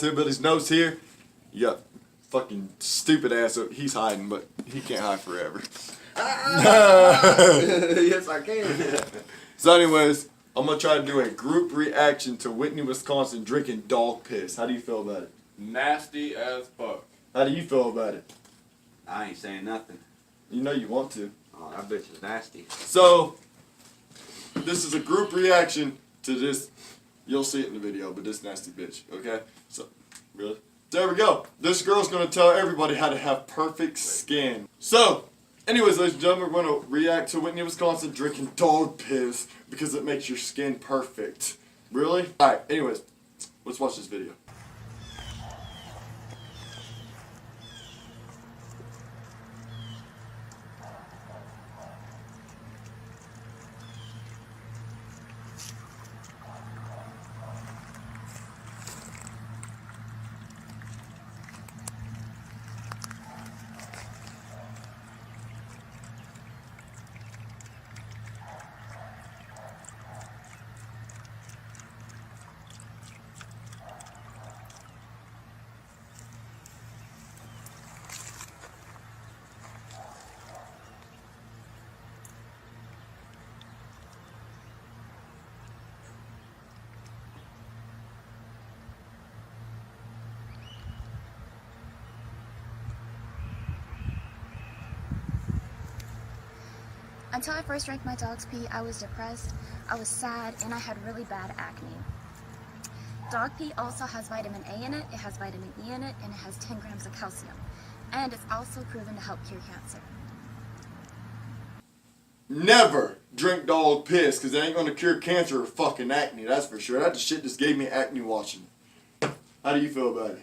guys. Hillbilly's nose here. Yep. Fucking stupid ass. He's hiding, but he can't hide forever. Yes, I can. So anyways, I'm going to try to do a group reaction to Whitney, Wisconsin drinking dog piss. How do you feel about it? Nasty as fuck. How do you feel about it? I ain't saying nothing. You know you want to. Oh, that bitch is nasty. So, this is a group reaction to this. You'll see it in the video, but this nasty bitch, okay? So, really? There we go. This girl's going to tell everybody how to have perfect skin. So, anyways, ladies and gentlemen, we're going to react to Whitney, Wisconsin drinking dog piss because it makes your skin perfect. Really? Alright, anyways, let's watch this video. Until I first drank my dog's pee, I was depressed, I was sad, and I had really bad acne. Dog pee also has vitamin A in it, it has vitamin E in it, and it has 10 grams of calcium. And it's also proven to help cure cancer. Never drink dog piss, because it ain't going to cure cancer or fucking acne, that's for sure. That shit just gave me acne watching. How do you feel about it?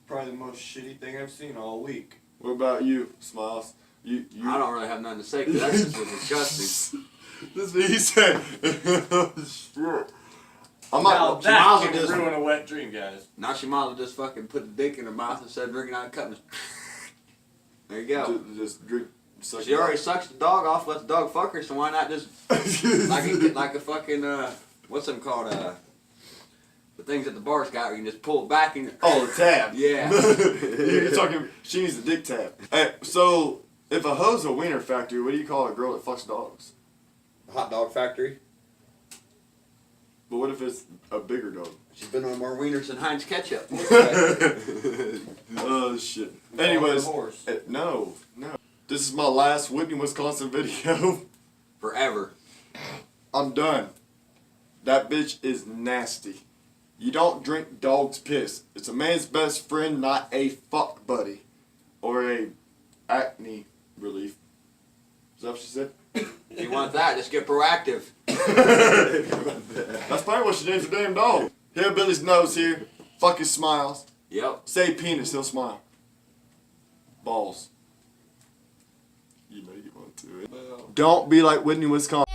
Probably the most shitty thing I've seen all week. What about you, Smiles? You I don't really have nothing to say because that's just disgusting. This is what he said. Shit. I'm Now not. that can ruin a wet dream, guys. Now she might have just fucking put the dick in her mouth instead of drinking out of the cup. There you go. Just drink. She already sucks the dog off, let the dog fuck her, so why not just like a fucking what's them called the things that the bars got where you can just pull it back and Oh, the tab. Yeah. You're talking. She needs a dick tab. Hey, so if a hoe's a wiener factory, what do you call a girl that fucks dogs? Hot dog factory. But what if it's a bigger dog? She's been on more wieners than Heinz ketchup. Oh shit. Anyways, Horse. no. This is my last Whitney, Wisconsin video. Forever. I'm done. That bitch is nasty. You don't drink dog's piss. It's a man's best friend, not a fuck buddy. Or a acne relief. Is that what she said? If you want that, just get proactive. That's probably what she named her damn dog. Hillbilly's nose here. Fucking smiles. Yep. Say penis, he'll smile. Balls. You know you want to. Don't be like Whitney, Wisconsin.